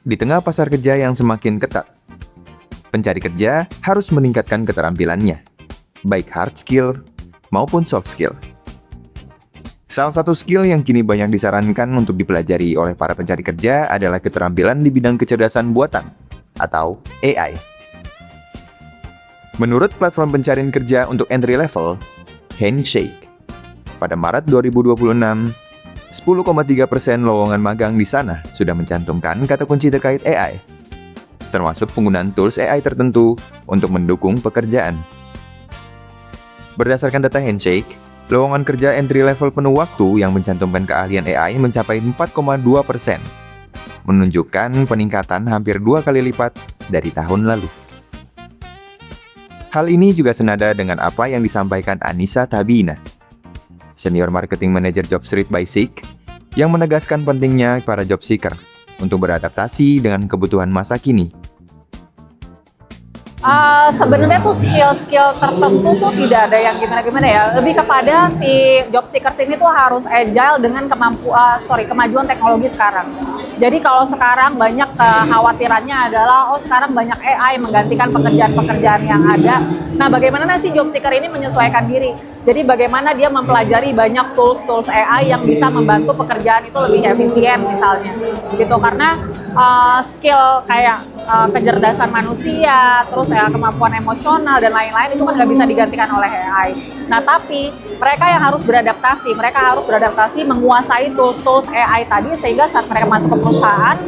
Di tengah pasar kerja yang semakin ketat, pencari kerja harus meningkatkan keterampilannya, baik hard skill maupun soft skill. Salah satu skill yang kini banyak disarankan untuk dipelajari oleh para pencari kerja adalah keterampilan di bidang kecerdasan buatan atau AI. Menurut platform pencarian kerja untuk entry level, Handshake, pada Maret 2026, 10,3% lowongan magang di sana sudah mencantumkan kata kunci terkait AI, termasuk penggunaan tools AI tertentu untuk mendukung pekerjaan. Berdasarkan data Handshake, lowongan kerja entry level penuh waktu yang mencantumkan keahlian AI mencapai 4,2%, menunjukkan peningkatan hampir 2 kali lipat dari tahun lalu. Hal ini juga senada dengan apa yang disampaikan Anissa Tabina, Senior Marketing Manager Jobstreet by Seek, yang menegaskan pentingnya para job seeker untuk beradaptasi dengan kebutuhan masa kini. Sebenarnya tuh skill-skill tertentu tuh tidak ada yang gimana-gimana ya. Lebih kepada si job seekers ini tuh harus agile dengan kemajuan teknologi sekarang. Jadi kalau sekarang banyak kekhawatirannya adalah sekarang banyak AI menggantikan pekerjaan-pekerjaan yang ada. Nah, bagaimana si job seeker ini menyesuaikan diri? Jadi bagaimana dia mempelajari banyak tools AI yang bisa membantu pekerjaan itu lebih efisien misalnya. Gitu, karena skill kayak kecerdasan manusia, terus kemampuan emosional dan lain-lain itu kan nggak bisa digantikan oleh AI. Nah, tapi mereka yang harus beradaptasi menguasai tools AI tadi, sehingga saat mereka masuk ke perusahaan,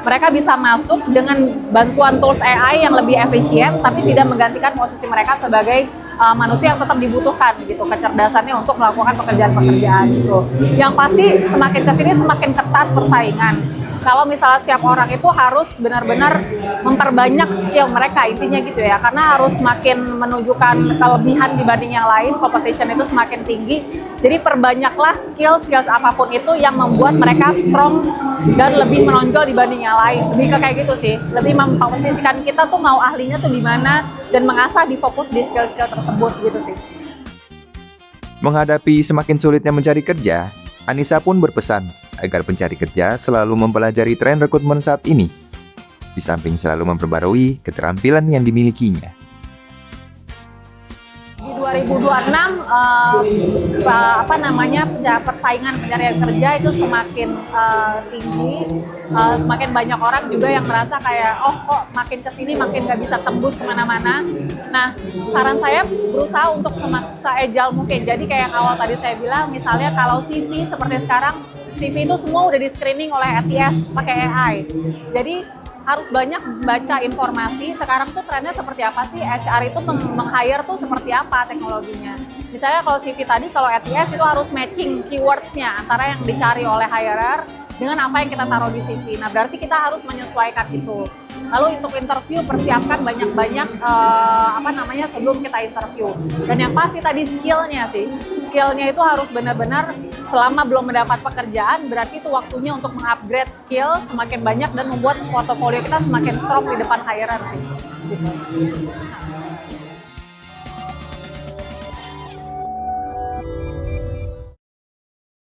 mereka bisa masuk dengan bantuan tools AI yang lebih efisien, tapi tidak menggantikan posisi mereka sebagai manusia yang tetap dibutuhkan gitu, kecerdasannya untuk melakukan pekerjaan-pekerjaan gitu. Yang pasti semakin kesini semakin ketat persaingan. Kalau misalnya setiap orang itu harus benar-benar memperbanyak skill mereka, intinya gitu ya, karena harus semakin menunjukkan kelebihan dibanding yang lain, competition itu semakin tinggi. Jadi perbanyaklah skill apapun itu yang membuat mereka strong dan lebih menonjol dibanding yang lain. Lebih ke kayak gitu sih, lebih memposisikan kita tuh mau ahlinya tuh di mana dan mengasah di fokus di skill-skill tersebut gitu sih. Menghadapi semakin sulitnya mencari kerja, Anissa pun berpesan agar pencari kerja selalu mempelajari tren rekrutmen saat ini, di samping selalu memperbarui keterampilan yang dimilikinya. Di 2026, persaingan pencarian kerja itu semakin tinggi, semakin banyak orang juga yang merasa kayak, kok makin kesini makin nggak bisa tembus kemana-mana. Nah, saran saya berusaha untuk se-agile mungkin. Jadi kayak yang awal tadi saya bilang, misalnya kalau CV seperti sekarang, CV itu semua udah di-screening oleh ATS pakai AI. Jadi harus banyak baca informasi. Sekarang tuh trennya seperti apa sih? HR itu meng-hire tuh seperti apa teknologinya. Misalnya kalau CV tadi, kalau ATS itu harus matching keywords-nya antara yang dicari oleh hirer dengan apa yang kita taruh di CV. Nah, berarti kita harus menyesuaikan itu. Lalu untuk interview, persiapkan banyak-banyak sebelum kita interview. Dan yang pasti tadi skillnya sih. Skillnya itu harus benar-benar selama belum mendapat pekerjaan, berarti itu waktunya untuk mengupgrade skill semakin banyak dan membuat portofolio kita semakin strong di depan hirer sih. Gitu.